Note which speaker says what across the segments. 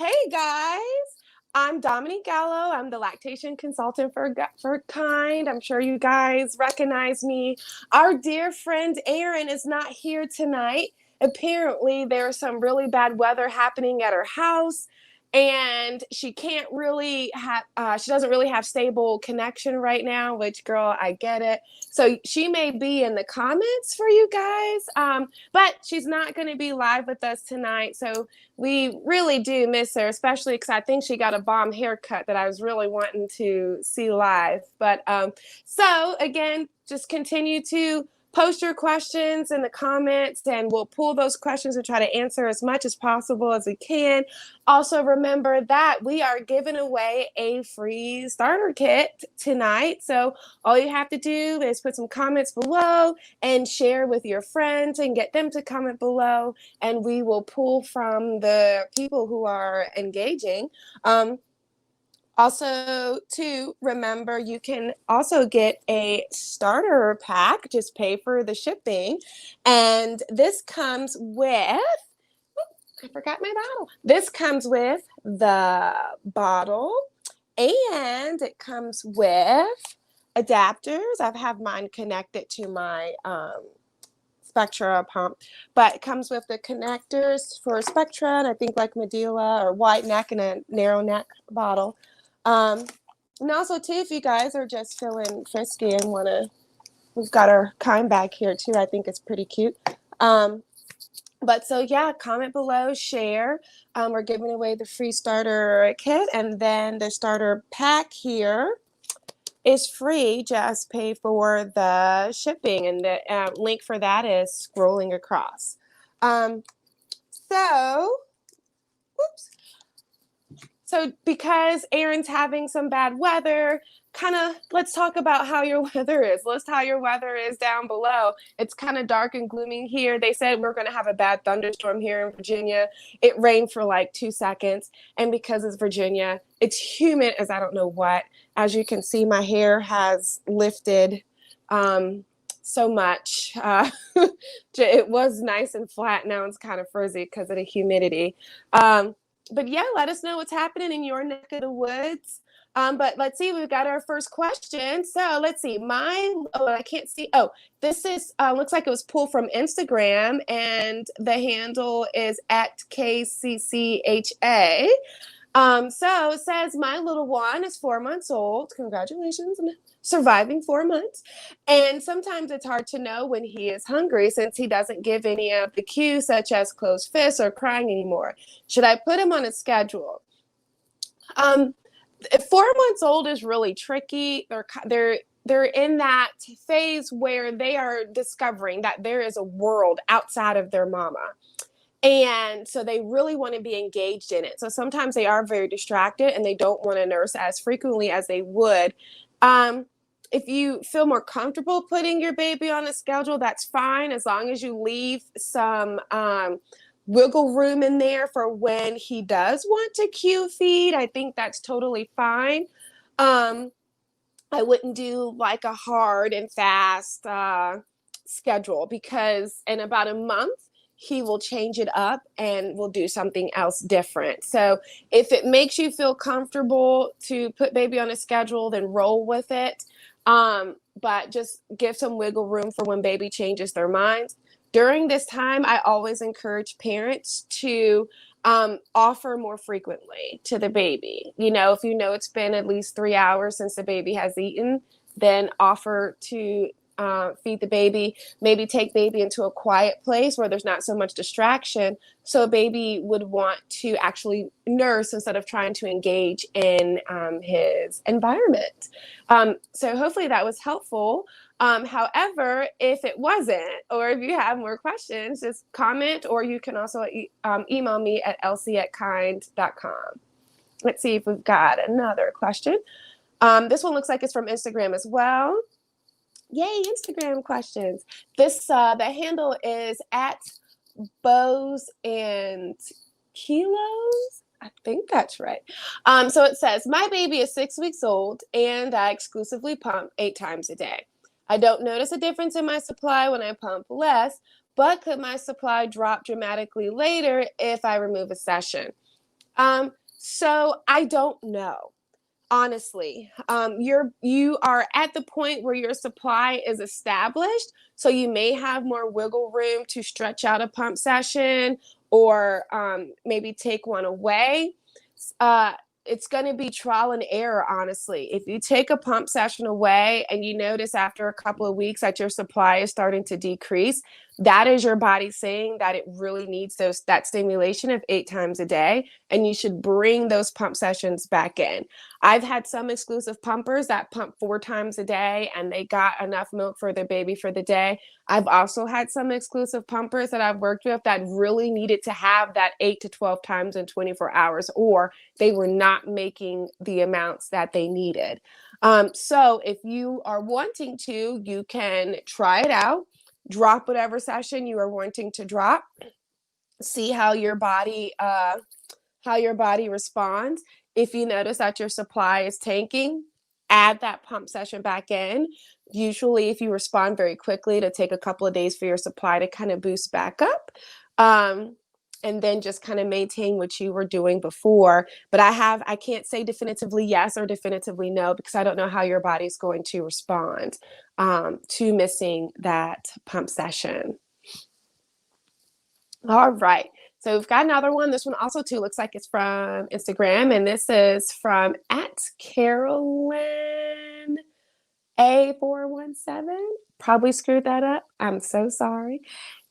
Speaker 1: Hey guys, I'm Dominique Gallo. I'm the lactation consultant for Kiinde. I'm sure you guys recognize me. Our dear friend Erin is not here tonight. Apparently, there's some really bad weather happening at her house, and she can't really have. She doesn't really have stable connection right now. Which, girl, I get it. So she may be in the comments for you guys, but she's not going to be live with us tonight. So we really do miss her, especially because I think she got a bomb haircut that I was really wanting to see live. But so again, just continue to post your questions in the comments and we'll pull those questions and try to answer as much as possible as we can. Also, remember that we are giving away a free starter kit tonight. So all you have to do is put some comments below and share with your friends and get them to comment below, and we will pull from the people who are engaging. Also, to remember, you can also get a starter pack, just pay for the shipping. And this comes with, I forgot my bottle. This comes with the bottle and it comes with adapters. I have mine connected to my Spectra pump, but it comes with the connectors for Spectra and I think like Medela or wide neck and a narrow neck bottle. And also too, if you guys are just feeling frisky and want to, we've got our Kiinde bag here too. I think it's pretty cute. But so yeah, comment below, share. We're giving away the free starter kit, and then the starter pack here is free. Just pay for the shipping, and the link for that is scrolling across. So because Erin's having some bad weather, let's talk about how your weather is. List how your weather is down below. It's kind of dark and gloomy here. They said we're going to have a bad thunderstorm here in Virginia. It rained for like 2 seconds. And because it's Virginia, it's humid as I don't know what. As you can see, my hair has lifted so much. It was nice and flat. Now it's kind of frizzy because of the humidity. But yeah, let us know what's happening in your neck of the woods. But let's see, we've got our first question. So let's see, I can't see. Oh, this is, looks like it was pulled from Instagram and the handle is at KCCHA. So it says, my little one is 4 months old. Congratulations on surviving 4 months. And sometimes it's hard to know when he is hungry since he doesn't give any of the cues such as closed fists or crying anymore. Should I put him on a schedule? 4 months old is really tricky. They're in that phase where they are discovering that there is a world outside of their mama. And so they really want to be engaged in it. So sometimes they are very distracted and they don't want to nurse as frequently as they would. If you feel more comfortable putting your baby on a schedule, that's fine, as long as you leave some wiggle room in there for when he does want to cue feed. I think that's totally fine. I wouldn't do like a hard and fast schedule, because in about a month, he will change it up and will do something else different. So if it makes you feel comfortable to put baby on a schedule, then roll with it. But just give some wiggle room for when baby changes their minds. During this time, I always encourage parents to offer more frequently to the baby. You know, if you know it's been at least 3 hours since the baby has eaten, then offer to feed the baby. Maybe take baby into a quiet place where there's not so much distraction, so baby would want to actually nurse instead of trying to engage in his environment. So hopefully that was helpful. However, if it wasn't, or if you have more questions, just comment, or you can also email me at lc@kiinde.com. Let's see if we've got another question. This one looks like it's from Instagram as well. Yay, Instagram questions. This the handle is at Bows and Kilos. I think that's right. So it says, my baby is 6 weeks old and I exclusively pump 8 times a day. I don't notice a difference in my supply when I pump less, but could my supply drop dramatically later if I remove a session? So I don't know. Honestly, you are at the point where your supply is established, so you may have more wiggle room to stretch out a pump session or maybe take one away. Uh, it's going to be trial and error, honestly. If you take a pump session away and you notice after a couple of weeks that your supply is starting to decrease, that is your body saying that it really needs that stimulation of 8 times a day, and you should bring those pump sessions back in. I've had some exclusive pumpers that pump 4 times a day and they got enough milk for their baby for the day. I've also had some exclusive pumpers that I've worked with that really needed to have that 8 to 12 times in 24 hours, or they were not making the amounts that they needed. So if you are wanting to, you can try it out, drop whatever session you are wanting to drop, see how your body responds. If you notice that your supply is tanking, add that pump session back in. Usually, if you respond very quickly, it'll take a couple of days for your supply to kind of boost back up. And then just kind of maintain what you were doing before. But I can't say definitively yes or definitively no, because I don't know how your body's going to respond to missing that pump session. All right. So we've got another one. This one also too looks like it's from Instagram, and this is from @Carolyn A417. Probably screwed that up. I'm so sorry.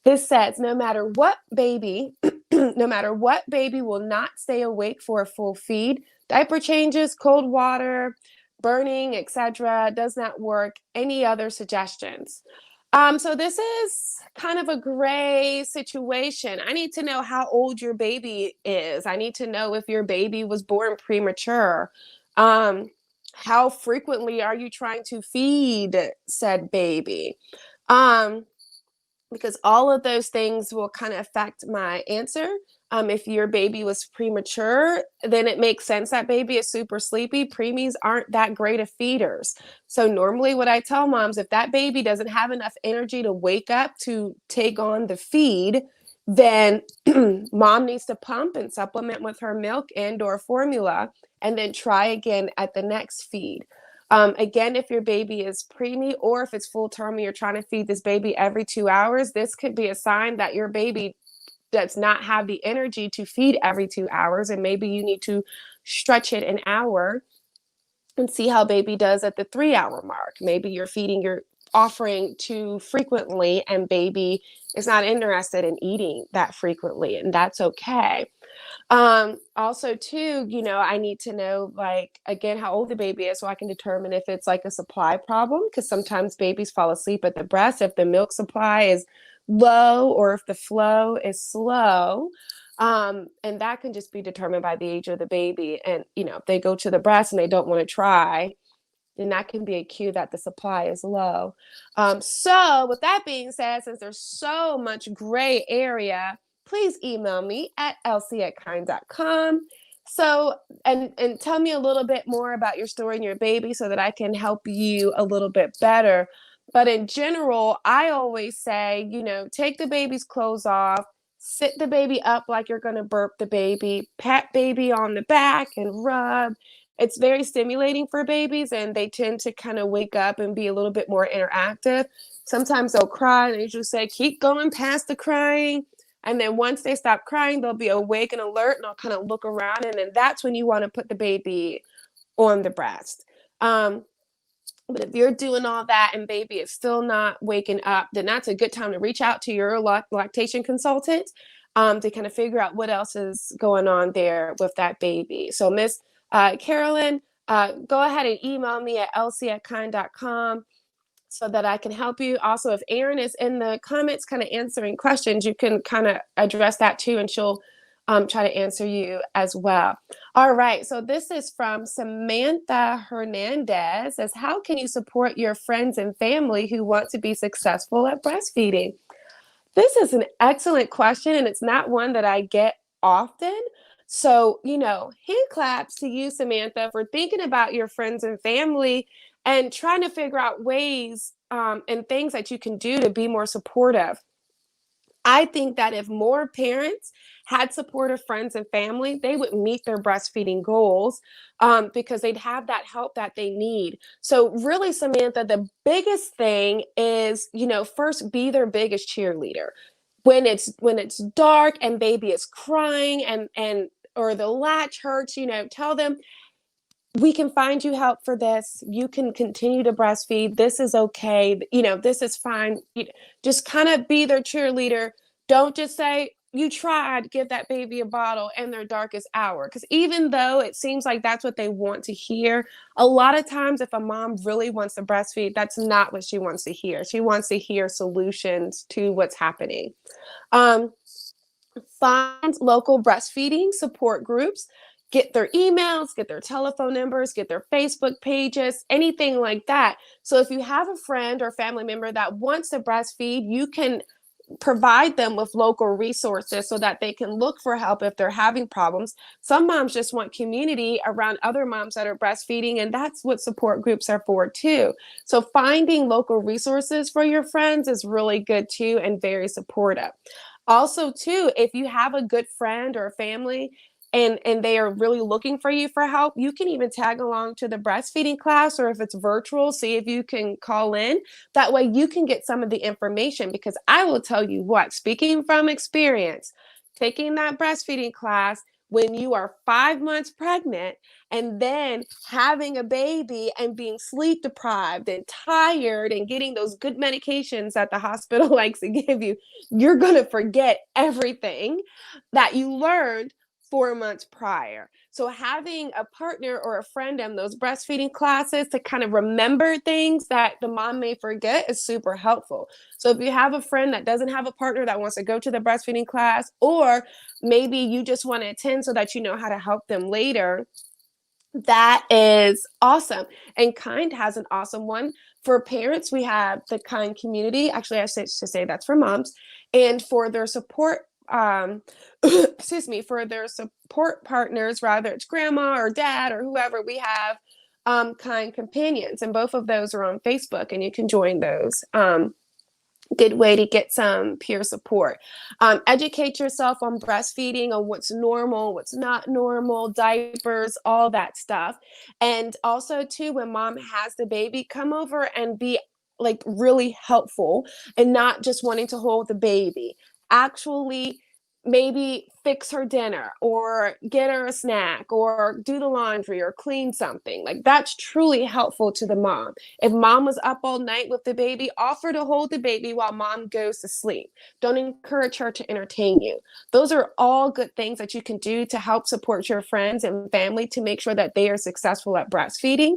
Speaker 1: This says, no matter what baby, no matter what baby will not stay awake for a full feed, diaper changes, cold water, burning, etc. does not work. Any other suggestions? So this is kind of a gray situation. I need to know how old your baby is. I need to know if your baby was born premature. How frequently are you trying to feed said baby? Because all of those things will kind of affect my answer. If your baby was premature, then it makes sense that baby is super sleepy. Preemies aren't that great of feeders. So normally what I tell moms, if that baby doesn't have enough energy to wake up to take on the feed, then mom needs to pump and supplement with her milk and or formula, and then try again at the next feed. Again, if your baby is preemie or if it's full term and you're trying to feed this baby every 2 hours, this could be a sign that your baby does not have the energy to feed every 2 hours, and maybe you need to stretch it an hour and see how baby does at the 3-hour mark. Maybe you're offering too frequently and baby is not interested in eating that frequently, and that's okay. Also too, I need to know, like, again, how old the baby is so I can determine if it's like a supply problem, because sometimes babies fall asleep at the breast if the milk supply is low or if the flow is slow. And that can just be determined by the age of the baby. And, if they go to the breast and they don't want to try, then that can be a cue that the supply is low. So with that being said, since there's so much gray area, please email me at lc@kiinde.com. So, and tell me a little bit more about your story and your baby so that I can help you a little bit better. But in general, I always say, take the baby's clothes off, sit the baby up like you're going to burp the baby, pat baby on the back and rub. It's very stimulating for babies, and they tend to kind of wake up and be a little bit more interactive. Sometimes they'll cry, and they just say, keep going past the crying. And then once they stop crying, they'll be awake and alert, and I'll kind of look around, and then that's when you want to put the baby on the breast. But if you're doing all that and baby is still not waking up, then that's a good time to reach out to your lactation consultant to kind of figure out what else is going on there with that baby. So Miss Carolyn, go ahead and email me at lc@kiinde.com so that I can help you. Also, if Erin is in the comments kind of answering questions, you can kind of address that too, and she'll try to answer you as well. All right, so this is from Samantha Hernandez. Says, how can you support your friends and family who want to be successful at breastfeeding? This is an excellent question, and it's not one that I get often. So, hand claps to you, Samantha, for thinking about your friends and family and trying to figure out ways and things that you can do to be more supportive. I think that if more parents had supportive friends and family, they would meet their breastfeeding goals, because they'd have that help that they need. So, really, Samantha, the biggest thing is, first be their biggest cheerleader. When it's dark and baby is crying and or the latch hurts, tell them, we can find you help for this. You can continue to breastfeed. This is okay. This is fine. Just kind of be their cheerleader. Don't just say, you tried, give that baby a bottle in their darkest hour. Because even though it seems like that's what they want to hear, a lot of times if a mom really wants to breastfeed, that's not what she wants to hear. She wants to hear solutions to what's happening. Um, Find local breastfeeding support groups, get their emails, get their telephone numbers, get their Facebook pages, anything like that. So if you have a friend or family member that wants to breastfeed, you can provide them with local resources so that they can look for help if they're having problems. Some moms just want community around other moms that are breastfeeding, and that's what support groups are for too. So finding local resources for your friends is really good too, and very supportive. Also too, if you have a good friend or a family and they are really looking for you for help, you can even tag along to the breastfeeding class, or if it's virtual, see if you can call in. That way you can get some of the information, because I will tell you what, speaking from experience, taking that breastfeeding class when you are 5 months pregnant and then having a baby and being sleep deprived and tired and getting those good medications that the hospital likes to give you, you're going to forget everything that you learned 4 months prior. So having a partner or a friend in those breastfeeding classes to kind of remember things that the mom may forget is super helpful. So if you have a friend that doesn't have a partner that wants to go to the breastfeeding class, or maybe you just want to attend so that you know how to help them later, that is awesome. And Kind has an awesome one. For parents, we have the Kind community. Actually, I should say that's for moms. And for their support, excuse me, for their support partners, rather it's grandma or dad or whoever, we have Kind companions. And both of those are on Facebook, and you can join those. Good way to get some peer support. Educate yourself on breastfeeding, on what's normal, what's not normal, diapers, all that stuff. And also too, when mom has the baby, come over and be like really helpful and not just wanting to hold the baby. Actually maybe fix her dinner or get her a snack or do the laundry or clean something. Like, that's truly helpful to the mom. If mom was up all night with the baby, offer to hold the baby while mom goes to sleep. Don't encourage her to entertain you. Those are all good things that you can do to help support your friends and family to make sure that they are successful at breastfeeding.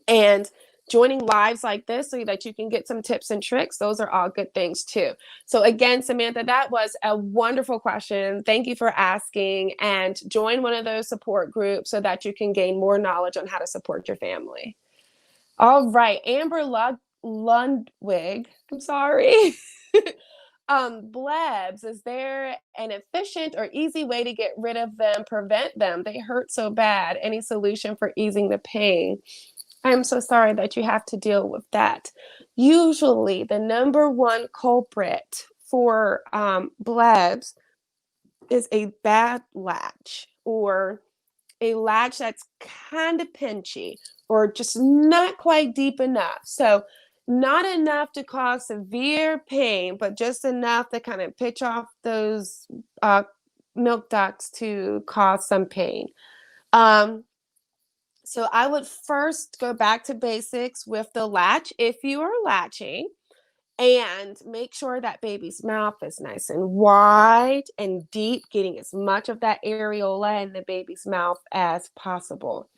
Speaker 1: And joining lives like this so that you can get some tips and tricks, those are all good things too. So again, Samantha, that was a wonderful question. Thank you for asking, and join one of those support groups so that you can gain more knowledge on how to support your family. All right, Amber Lundwig, I'm sorry. Blebs, is there an efficient or easy way to get rid of them, prevent them? They hurt so bad. Any solution for easing the pain? I'm so sorry that you have to deal with that. Usually, the number one culprit for blebs is a bad latch, or a latch that's kind of pinchy or just not quite deep enough. So, not enough to cause severe pain, but just enough to kind of pitch off those milk ducts to cause some pain. Um, so I would first go back to basics with the latch if you are latching, and make sure that baby's mouth is nice and wide and deep, getting as much of that areola in the baby's mouth as possible.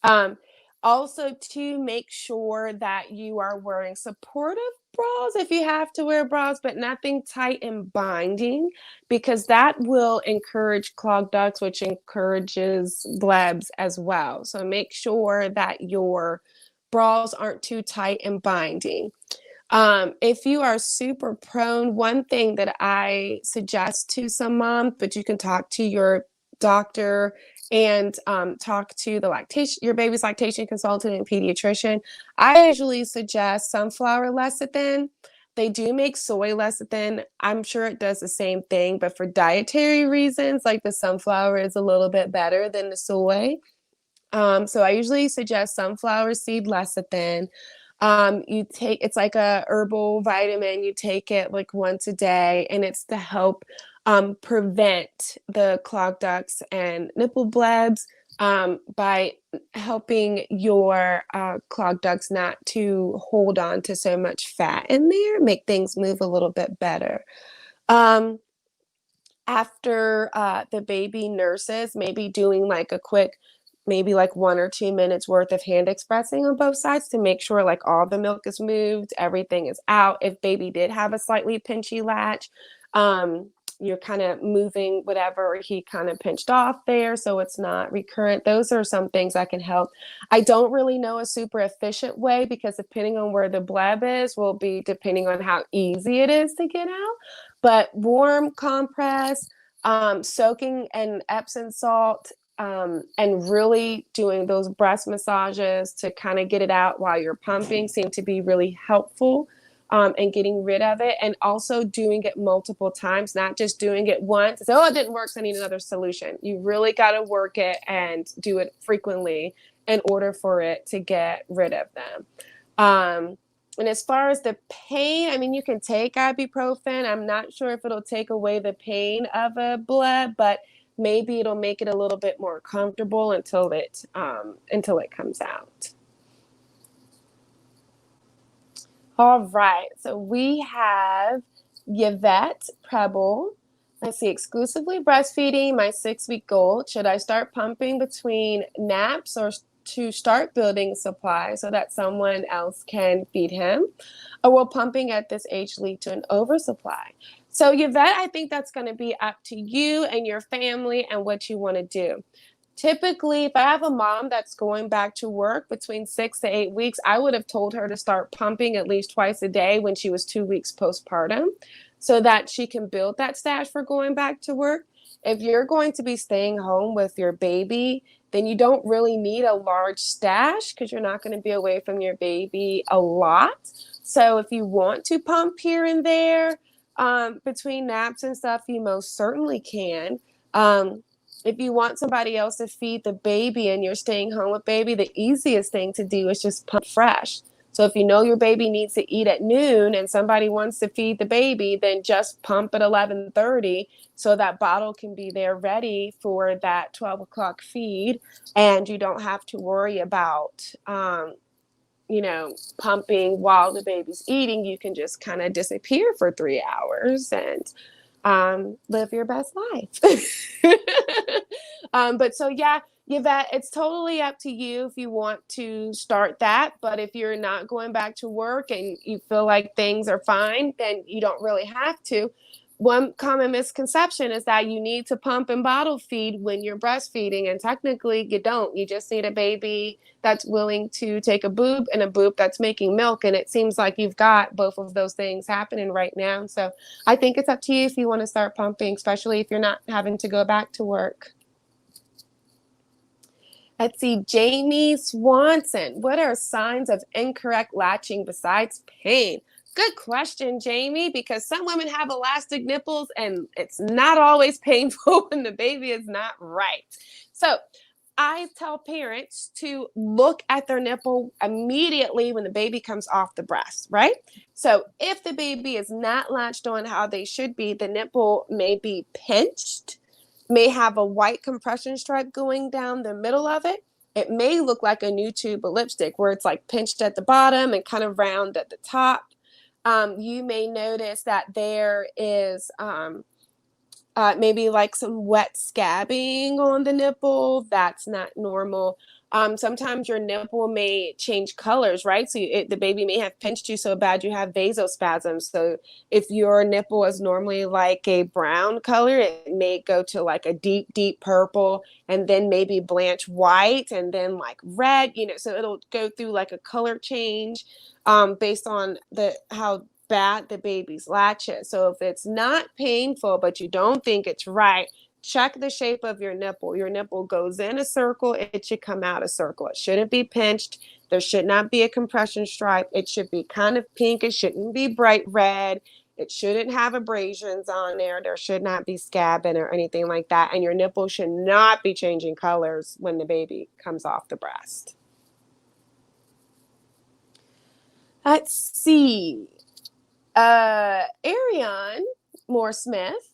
Speaker 1: Um, Also, to make sure that you are wearing supportive bras if you have to wear bras, but nothing tight and binding, because that will encourage clogged ducts, which encourages blebs as well. So make sure that your bras aren't too tight and binding. If you are super prone, one thing that I suggest to some moms, but you can talk to your doctor and talk to your baby's lactation consultant and pediatrician. I usually suggest sunflower lecithin. They do make soy lecithin. I'm sure it does the same thing, but for dietary reasons, like the sunflower is a little bit better than the soy. So I usually suggest sunflower seed lecithin. You take it's like a herbal vitamin. You take it like once a day, and it's to help prevent the clogged ducts and nipple blebs by helping your clogged ducts not to hold on to so much fat in there, make things move a little bit better. Um, After the baby nurses, maybe doing like a quick, maybe like 1 or 2 minutes worth of hand expressing on both sides to make sure like all the milk is moved, everything is out. If baby did have a slightly pinchy latch, you're kind of moving whatever he kind of pinched off there so it's not recurrent. Those are some things that can help. I don't really know a super efficient way because depending on where the bleb is will be depending on how easy it is to get out. But warm compress, soaking in Epsom salt, and really doing those breast massages to kind of get it out while you're pumping seem to be really helpful in getting rid of it. And also doing it multiple times, not just doing it once. So, oh, it didn't work, so I need another solution. You really got to work it and do it frequently in order for it to get rid of them. And as far as the pain, I mean, you can take ibuprofen. I'm not sure if it'll take away the pain of a bleb, but maybe it'll make it a little bit more comfortable until it comes out. All right, so we have Yvette Preble. Let's see, exclusively breastfeeding my 6-week-old. Should I start pumping between naps or to start building supply so that someone else can feed him? Or will pumping at this age lead to an oversupply? So Yvette, I think that's going to be up to you and your family and what you want to do. Typically, if I have a mom that's going back to work between 6 to 8 weeks, I would have told her to start pumping at least twice a day when she was 2 weeks postpartum so that she can build that stash for going back to work. If you're going to be staying home with your baby, then you don't really need a large stash because you're not going to be away from your baby a lot. So if you want to pump here and there between naps and stuff, you most certainly can. If you want somebody else to feed the baby and you're staying home with baby, the easiest thing to do is just pump fresh. So if you know your baby needs to eat at noon and somebody wants to feed the baby, then just pump at 11:30 so that bottle can be there ready for that 12 o'clock feed. And you don't have to worry about, pumping while the baby's eating. You can just kind of disappear for 3 hours and live your best life. But so, yeah, Yvette, it's totally up to you if you want to start that. But if you're not going back to work and you feel like things are fine, then you don't really have to. One common misconception is that you need to pump and bottle feed when you're breastfeeding. And technically, you don't. You just need a baby that's willing to take a boob and a boob that's making milk. And it seems like you've got both of those things happening right now. So I think it's up to you if you want to start pumping, especially if you're not having to go back to work. Let's see, Jamie Swanson. What are signs of incorrect latching besides pain? Good question, Jamie, because some women have elastic nipples and it's not always painful when the baby is not right. So I tell parents to look at their nipple immediately when the baby comes off the breast, right? So if the baby is not latched on how they should be, the nipple may be pinched, may have a white compression stripe going down the middle of it. It may look like a new tube of lipstick where it's like pinched at the bottom and kind of round at the top. You may notice that there is maybe like some wet scabbing on the nipple. That's not normal. Sometimes your nipple may change colors, right? So the baby may have pinched you so bad you have vasospasms. So if your nipple is normally like a brown color, it may go to like a deep, deep purple and then maybe blanch white and then like red, so it'll go through like a color change based on how bad the baby's latch is. So if it's not painful, but you don't think it's right, check the shape of your nipple. Your nipple goes in a circle. It should come out a circle. It shouldn't be pinched. There should not be a compression stripe. It should be kind of pink. It shouldn't be bright red. It shouldn't have abrasions on there. There should not be scabbing or anything like that. And your nipple should not be changing colors when the baby comes off the breast. Let's see. Ariane Moore Smith.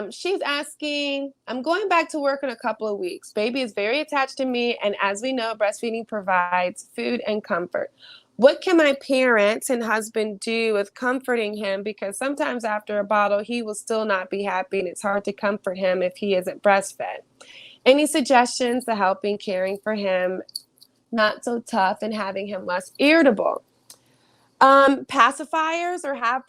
Speaker 1: She's asking, I'm going back to work in a couple of weeks. Baby is very attached to me, and as we know, breastfeeding provides food and comfort. What can my parents and husband do with comforting him? Because sometimes after a bottle, he will still not be happy, and it's hard to comfort him if he isn't breastfed. Any suggestions to helping caring for him not so tough and having him less irritable? Pacifiers, or have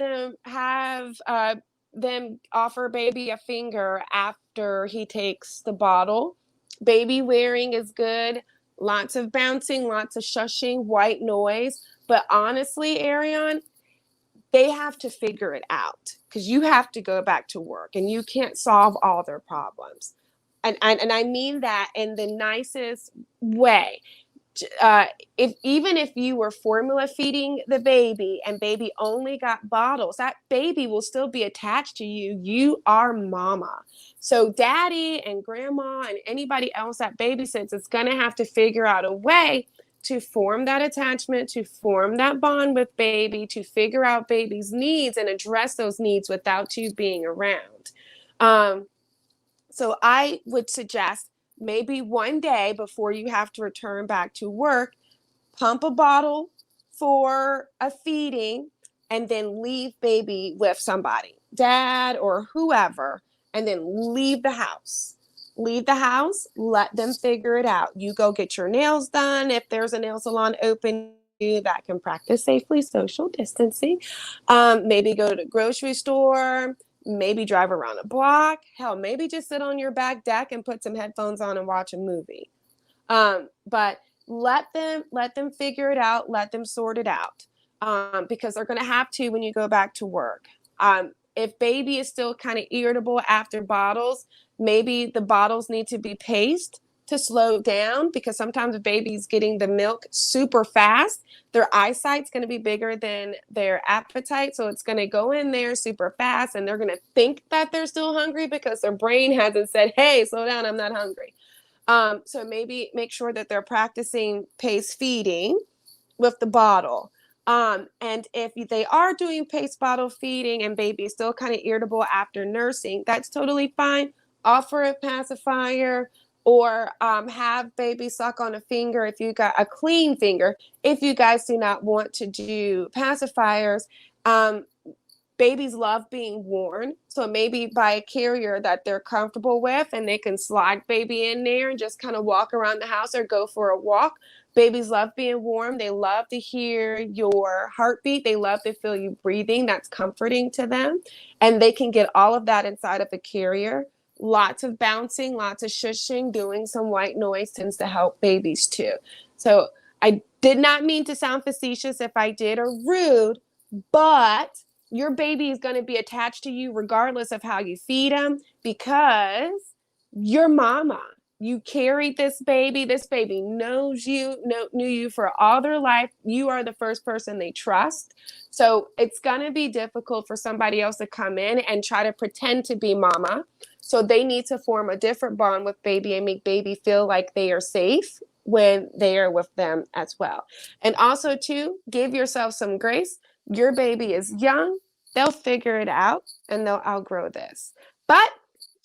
Speaker 1: them offer baby a finger after he takes the bottle. Baby wearing is good. Lots of bouncing, lots of shushing, white noise. But honestly, Ariane, they have to figure it out, because you have to go back to work and you can't solve all their problems. And I mean that in the nicest way. If you were formula feeding the baby and baby only got bottles, that baby will still be attached to you. You are mama. So daddy and grandma and anybody else that babysits is going to have to figure out a way to form that attachment, to form that bond with baby, to figure out baby's needs and address those needs without you being around. So I would suggest maybe one day before you have to return back to work, pump a bottle for a feeding and then leave baby with somebody, dad or whoever, and then leave the house. Leave the house, let them figure it out. You go get your nails done. If there's a nail salon open that can practice safely social distancing, maybe go to the grocery store, maybe drive around a block. Hell, maybe just sit on your back deck and put some headphones on and watch a movie. But let them figure it out. Let them sort it out, because they're going to have to when you go back to work. If baby is still kind of irritable after bottles, maybe the bottles need to be paced to slow down, because sometimes a baby's getting the milk super fast. Their eyesight's going to be bigger than their appetite. So it's going to go in there super fast, and they're going to think that they're still hungry because their brain hasn't said, hey, slow down, I'm not hungry. So maybe make sure that they're practicing pace feeding with the bottle. And if they are doing pace bottle feeding and baby is still kind of irritable after nursing, that's totally fine. Offer a pacifier, or have baby suck on a finger if you got a clean finger. If you guys do not want to do pacifiers, babies love being worn. So maybe buy a carrier that they're comfortable with, and they can slide baby in there and just kind of walk around the house or go for a walk. Babies love being warm. They love to hear your heartbeat. They love to feel you breathing. That's comforting to them. And they can get all of that inside of a carrier. Lots of bouncing, lots of shushing, doing some white noise tends to help babies too. So I did not mean to sound facetious if I did, or rude, but your baby is going to be attached to you regardless of how you feed them, because you're mama. You carried this baby. This baby knows you, knew you for all their life. You are the first person they trust. So it's going to be difficult for somebody else to come in and try to pretend to be mama. So they need to form a different bond with baby and make baby feel like they are safe when they are with them as well. And also, too, give yourself some grace. Your baby is young. They'll figure it out and they'll outgrow this. But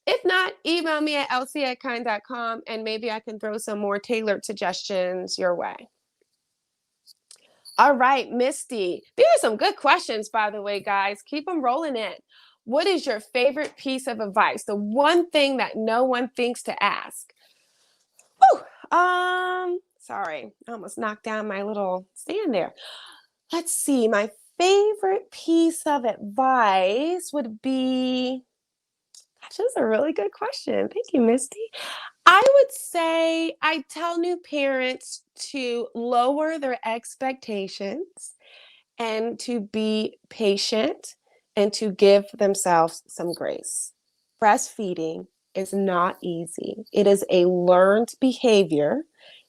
Speaker 1: if not, email me at lc@kiinde.com and maybe I can throw some more tailored suggestions your way. All right, Misty. These are some good questions, by the way, guys. Keep them rolling in. What is your favorite piece of advice? The one thing that no one thinks to ask. Whew. Sorry, I almost knocked down my little stand there. Let's see. My favorite piece of advice would be, gosh, that's a really good question. Thank you, Misty. I would say I tell new parents to lower their expectations and to be patient and to give themselves some grace. Breastfeeding is not easy. It is a learned behavior,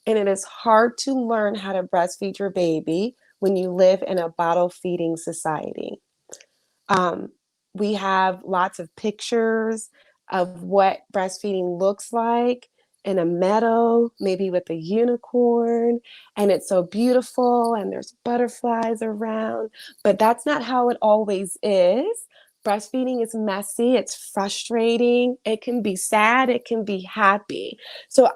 Speaker 1: and it is hard to learn how to breastfeed your baby when you live in a bottle feeding society. Um, we have lots of pictures of what breastfeeding looks like in a meadow, maybe with a unicorn, and it's so beautiful and there's butterflies around, but that's not how it always is. Breastfeeding is messy, it's frustrating, it can be sad, it can be happy. So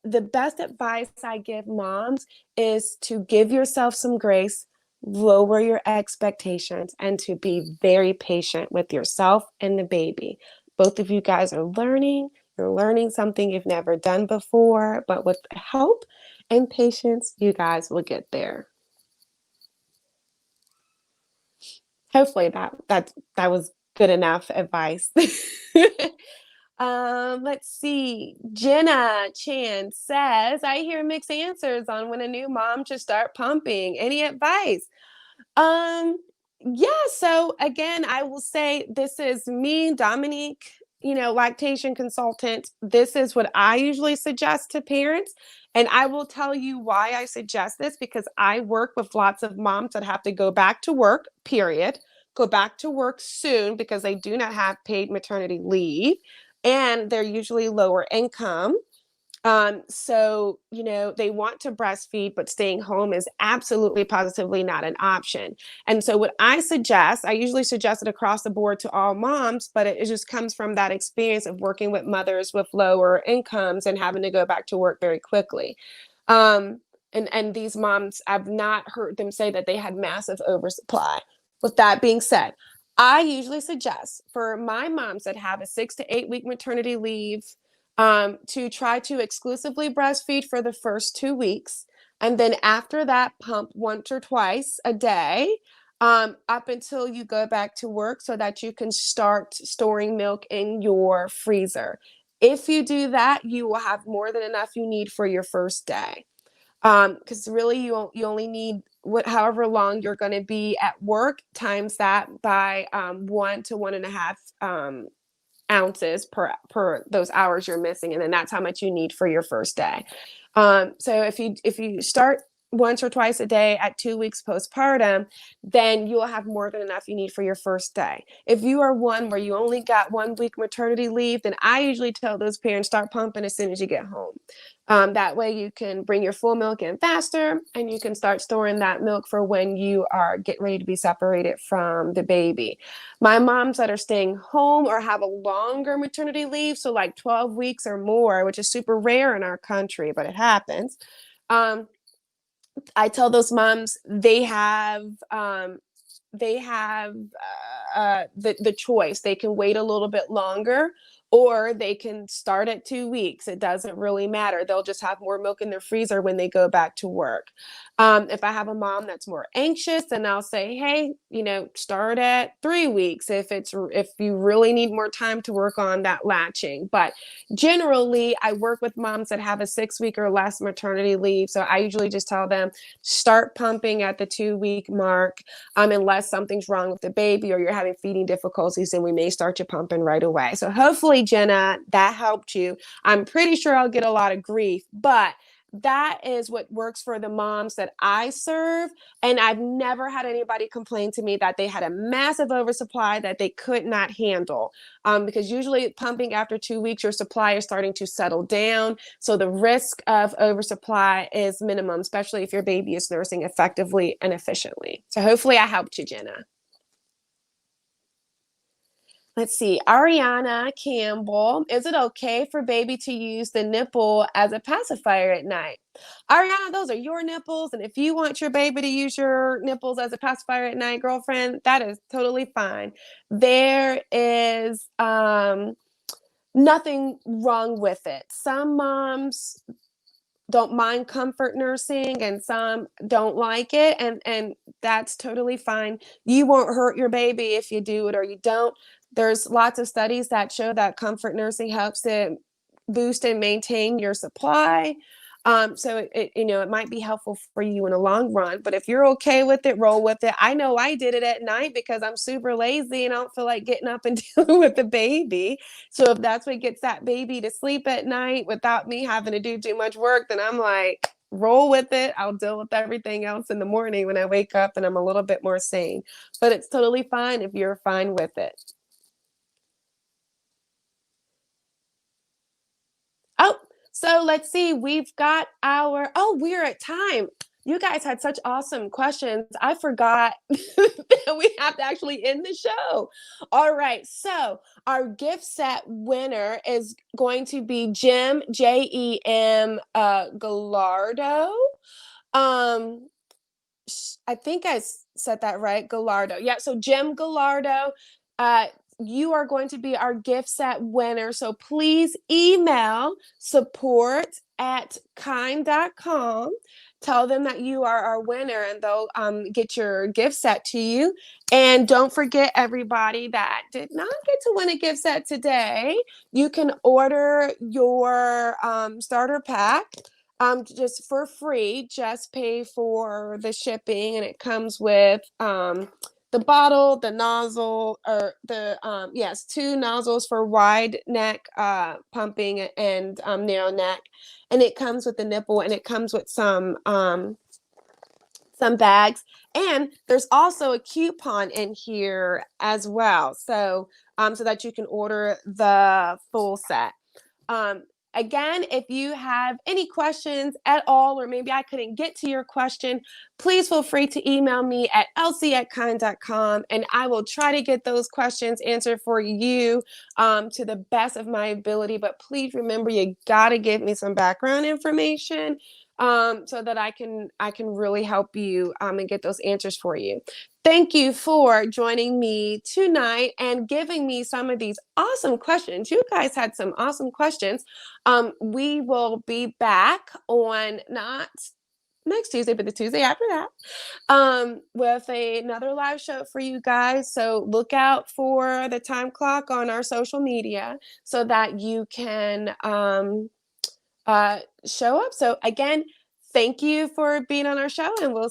Speaker 1: the best advice I give moms is to give yourself some grace, lower your expectations, and to be very patient with yourself and the baby. Both of you guys are learning. You're learning something you've never done before, but with help and patience, you guys will get there. Hopefully that was good enough advice. Let's see. Jenna Chan says, I hear mixed answers on when a new mom should start pumping. Any advice? Um, yeah, so again, I will say this is me, Dominique, lactation consultant. This is what I usually suggest to parents. And I will tell you why I suggest this, because I work with lots of moms that have to go back to work, period. Go back to work soon because they do not have paid maternity leave, and they're usually lower income. So, they want to breastfeed, but staying home is absolutely positively not an option. And so what I usually suggest it across the board to all moms, but it just comes from that experience of working with mothers with lower incomes and having to go back to work very quickly. And these moms, I've not heard them say that they had massive oversupply. With that being said, I usually suggest for my moms that have a 6 to 8 week maternity leave, to try to exclusively breastfeed for the first 2 weeks. And then after that, pump once or twice a day, up until you go back to work so that you can start storing milk in your freezer. If you do that, you will have more than enough you need for your first day. Because really you only need however long you're going to be at work, times that by 1 to 1.5 ounces per those hours you're missing, and then that's how much you need for your first day. So if you start once or twice a day at 2 weeks postpartum, then you'll have more than enough you need for your first day. If you are one where you only got 1 week maternity leave, then I usually tell those parents, start pumping as soon as you get home. That way you can bring your full milk in faster, and you can start storing that milk for when you are getting ready to be separated from the baby. My moms that are staying home or have a longer maternity leave, so like 12 weeks or more, which is super rare in our country, but it happens. I tell those moms they have the choice. They can wait a little bit longer, or they can start at 2 weeks. It doesn't really matter. They'll just have more milk in their freezer when they go back to work. If I have a mom that's more anxious, then I'll say, hey, start at 3 weeks if you really need more time to work on that latching. But generally, I work with moms that have a 6 week or less maternity leave. So I usually just tell them, start pumping at the 2 week mark, unless something's wrong with the baby or you're having feeding difficulties, then we may start you pumping right away. So hopefully, Jenna, that helped you. I'm pretty sure I'll get a lot of grief, but that is what works for the moms that I serve. And I've never had anybody complain to me that they had a massive oversupply that they could not handle. Because usually pumping after 2 weeks, your supply is starting to settle down. So the risk of oversupply is minimum, especially if your baby is nursing effectively and efficiently. So hopefully I helped you, Jenna. Let's see. Ariana Campbell, is it okay for baby to use the nipple as a pacifier at night? Ariana, those are your nipples. And if you want your baby to use your nipples as a pacifier at night, girlfriend, that is totally fine. There is nothing wrong with it. Some moms don't mind comfort nursing and some don't like it, and that's totally fine. You won't hurt your baby if you do it or you don't. There's lots of studies that show that comfort nursing helps to boost and maintain your supply. So it might be helpful for you in the long run, but if you're okay with it, roll with it. I know I did it at night because I'm super lazy and I don't feel like getting up and dealing with the baby. So if that's what gets that baby to sleep at night without me having to do too much work, then I'm like, roll with it. I'll deal with everything else in the morning when I wake up and I'm a little bit more sane. But it's totally fine if you're fine with it. Oh, so let's see. We've got we're at time. You guys had such awesome questions. I forgot that we have to actually end the show. All right. So, our gift set winner is going to be Jim, Jem, Gallardo. Um, I think I said that right. Gallardo. Yeah. So Jim Gallardo, uh, you are going to be our gift set winner. So please email support@kiinde.com. Tell them that you are our winner and they'll get your gift set to you. And don't forget, everybody that did not get to win a gift set today, you can order your starter pack just for free. Just pay for the shipping, and it comes with the bottle, the nozzle, or the yes, two nozzles for wide neck pumping and narrow neck, and it comes with the nipple, and it comes with some bags, and there's also a coupon in here as well, so so that you can order the full set. Um, Again, if you have any questions at all, or maybe I couldn't get to your question, please feel free to email me at elsie@kiinde.com, and I will try to get those questions answered for you to the best of my ability. But please remember, you got to give me some background information so that I can really help you and get those answers for you. Thank you for joining me tonight and giving me some of these awesome questions. You guys had some awesome questions. We will be back on not next Tuesday, but the Tuesday after that with another live show for you guys. So look out for the time clock on our social media so that you can show up. So again, thank you for being on our show, and we'll